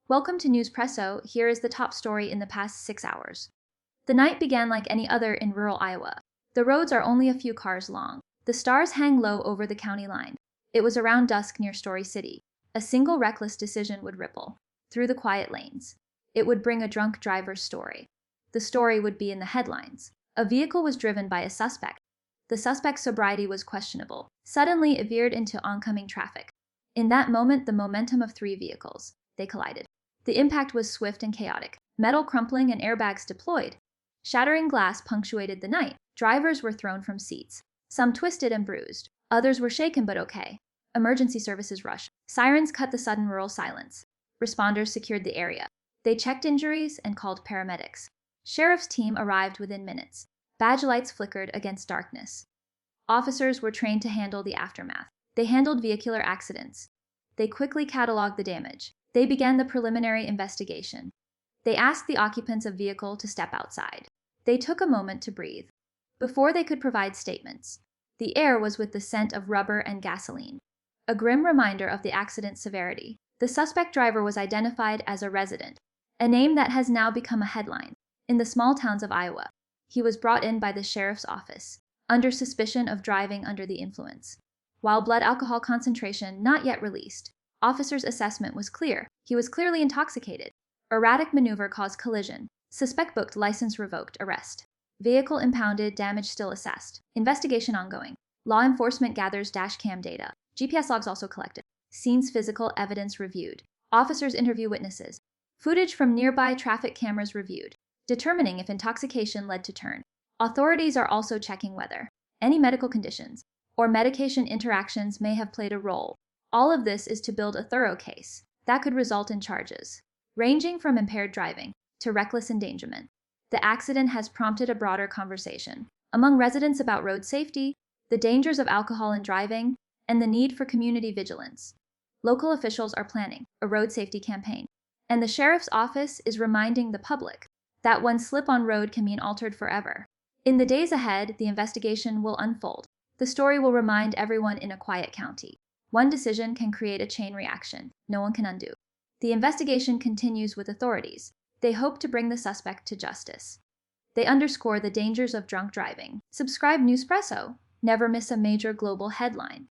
Welcome to Newspresso. Here is the top story in the past 6 hours. The night began like any other in rural Iowa. The roads are only a few cars long. The stars hang low over the county line. It was around dusk near Story City. A single reckless decision would ripple through the quiet lanes. It would bring a drunk driver's story. The story would be in the headlines. A vehicle was driven by a suspect. The suspect's sobriety was questionable. Suddenly, it veered into oncoming traffic. In that moment, the momentum of 3 vehicles. They collided. The impact was swift and chaotic. Metal crumpling and airbags deployed. Shattering glass punctuated the night. Drivers were thrown from seats. Some twisted and bruised. Others were shaken but okay. Emergency services rushed. Sirens cut the sudden rural silence. Responders secured the area. They checked injuries and called paramedics. Sheriff's team arrived within minutes. Badge lights flickered against darkness. Officers were trained to handle the aftermath. They handled vehicular accidents. They quickly cataloged the damage. They began the preliminary investigation. They asked the occupants of vehicle to step outside. They took a moment to breathe. Before they could provide statements, the air was with the scent of rubber and gasoline. A grim reminder of the accident's severity. The suspect driver was identified as a resident, a name that has now become a headline in the small towns of Iowa. He was brought in by the sheriff's office, under suspicion of driving under the influence. While blood alcohol concentration not yet released, officers' assessment was clear. He was clearly intoxicated. Erratic maneuver caused collision. Suspect booked, license revoked, arrest. Vehicle impounded, damage still assessed. Investigation ongoing. Law enforcement gathers dash cam data. GPS logs also collected. Scene's physical evidence reviewed. Officers interview witnesses. Footage from nearby traffic cameras reviewed, determining if intoxication led to turn. Authorities are also checking whether any medical conditions or medication interactions may have played a role. All of this is to build a thorough case that could result in charges, ranging from impaired driving to reckless endangerment. The accident has prompted a broader conversation among residents about road safety, the dangers of alcohol in driving, and the need for community vigilance. Local officials are planning a road safety campaign, and the sheriff's office is reminding the public that one slip on road can mean altered forever. In the days ahead, the investigation will unfold. The story will remind everyone in a quiet county. One decision can create a chain reaction no one can undo. The investigation continues with authorities. They hope to bring the suspect to justice. They underscore the dangers of drunk driving. Subscribe Newspresso. Never miss a major global headline.